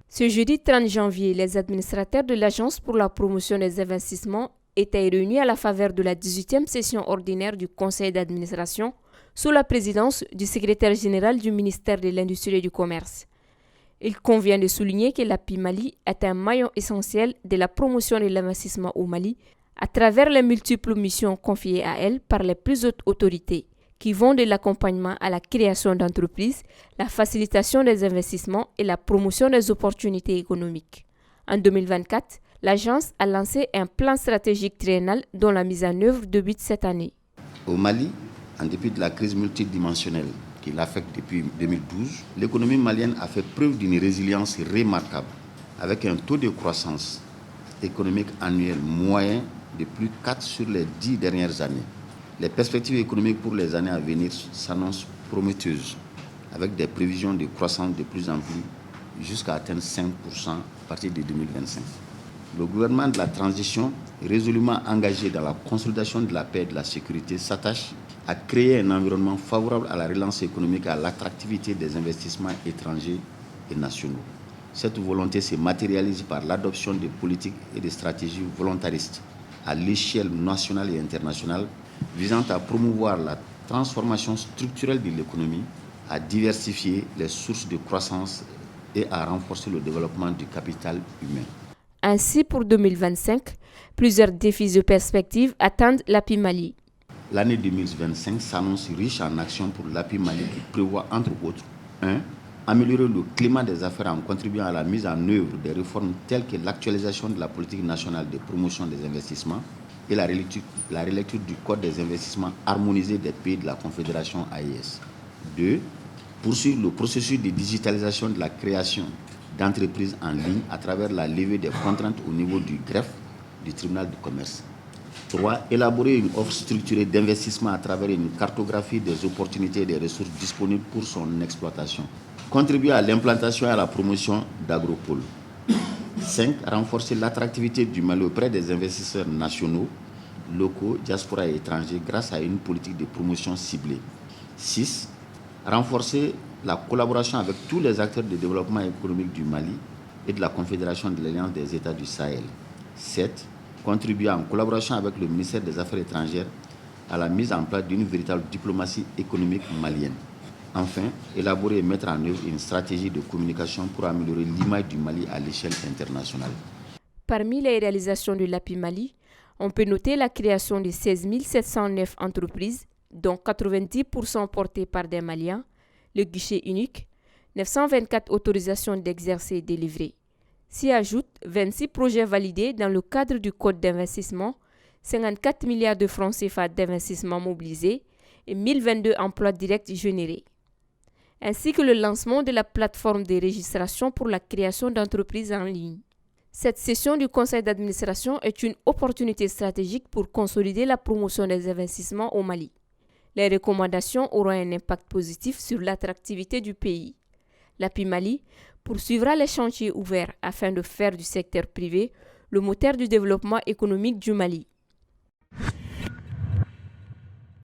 Ce jeudi 30 janvier, les administrateurs de l'Agence pour la promotion des investissements étaient réunis à la faveur de la 18e session ordinaire du Conseil d'administration sous la présidence du secrétaire général du ministère de l'Industrie et du Commerce. Il convient de souligner que l'API Mali est un maillon essentiel de la promotion de l'investissement au Mali à travers les multiples missions confiées à elle par les plus hautes autorités, qui vont de l'accompagnement à la création d'entreprises, la facilitation des investissements et la promotion des opportunités économiques. En 2024, l'agence a lancé un plan stratégique triennal dont la mise en œuvre débute cette année. Au Mali, en dépit de la crise multidimensionnelle qui l'affecte depuis 2012, l'économie malienne a fait preuve d'une résilience remarquable, avec un taux de croissance économique annuel moyen de plus de 4 sur les 10 dernières années. Les perspectives économiques pour les années à venir s'annoncent prometteuses, avec des prévisions de croissance de plus en plus jusqu'à atteindre 5% à partir de 2025. Le gouvernement de la transition, résolument engagé dans la consolidation de la paix et de la sécurité, s'attache à créer un environnement favorable à la relance économique et à l'attractivité des investissements étrangers et nationaux. Cette volonté se matérialise par l'adoption de politiques et de stratégies volontaristes à l'échelle nationale et internationale visant à promouvoir la transformation structurelle de l'économie, à diversifier les sources de croissance et à renforcer le développement du capital humain. Ainsi, pour 2025, plusieurs défis et perspectives attendent l'API Mali. L'année 2025 s'annonce riche en actions pour l'API Mali qui prévoit, entre autres, 1. Améliorer le climat des affaires en contribuant à la mise en œuvre des réformes telles que l'actualisation de la politique nationale de promotion des investissements et la relecture du Code des investissements harmonisé des pays de la Confédération AES. 2. Poursuivre le processus de digitalisation de la création d'entreprises en ligne à travers la levée des contraintes au niveau du greffe du tribunal de commerce. 3. Élaborer une offre structurée d'investissement à travers une cartographie des opportunités et des ressources disponibles pour son exploitation. Contribuer à l'implantation et à la promotion d'agropoles. 5. Renforcer l'attractivité du Mali auprès des investisseurs nationaux, locaux, diaspora et étrangers grâce à une politique de promotion ciblée. 6. Renforcer la collaboration avec tous les acteurs de développement économique du Mali et de la Confédération de l'Alliance des États du Sahel. 7. Contribuer en collaboration avec le ministère des Affaires étrangères à la mise en place d'une véritable diplomatie économique malienne. Enfin, élaborer et mettre en œuvre une stratégie de communication pour améliorer l'image du Mali à l'échelle internationale. Parmi les réalisations de l'API Mali, on peut noter la création de 16 709 entreprises, dont 90% portées par des Maliens, le guichet unique, 924 autorisations d'exercer et délivrées. S'y ajoutent 26 projets validés dans le cadre du Code d'investissement, 54 milliards de francs CFA d'investissement mobilisés et 1022 emplois directs générés, ainsi que le lancement de la plateforme de registration pour la création d'entreprises en ligne. Cette session du Conseil d'administration est une opportunité stratégique pour consolider la promotion des investissements au Mali. Les recommandations auront un impact positif sur l'attractivité du pays. L'API Mali poursuivra les chantiers ouverts afin de faire du secteur privé le moteur du développement économique du Mali.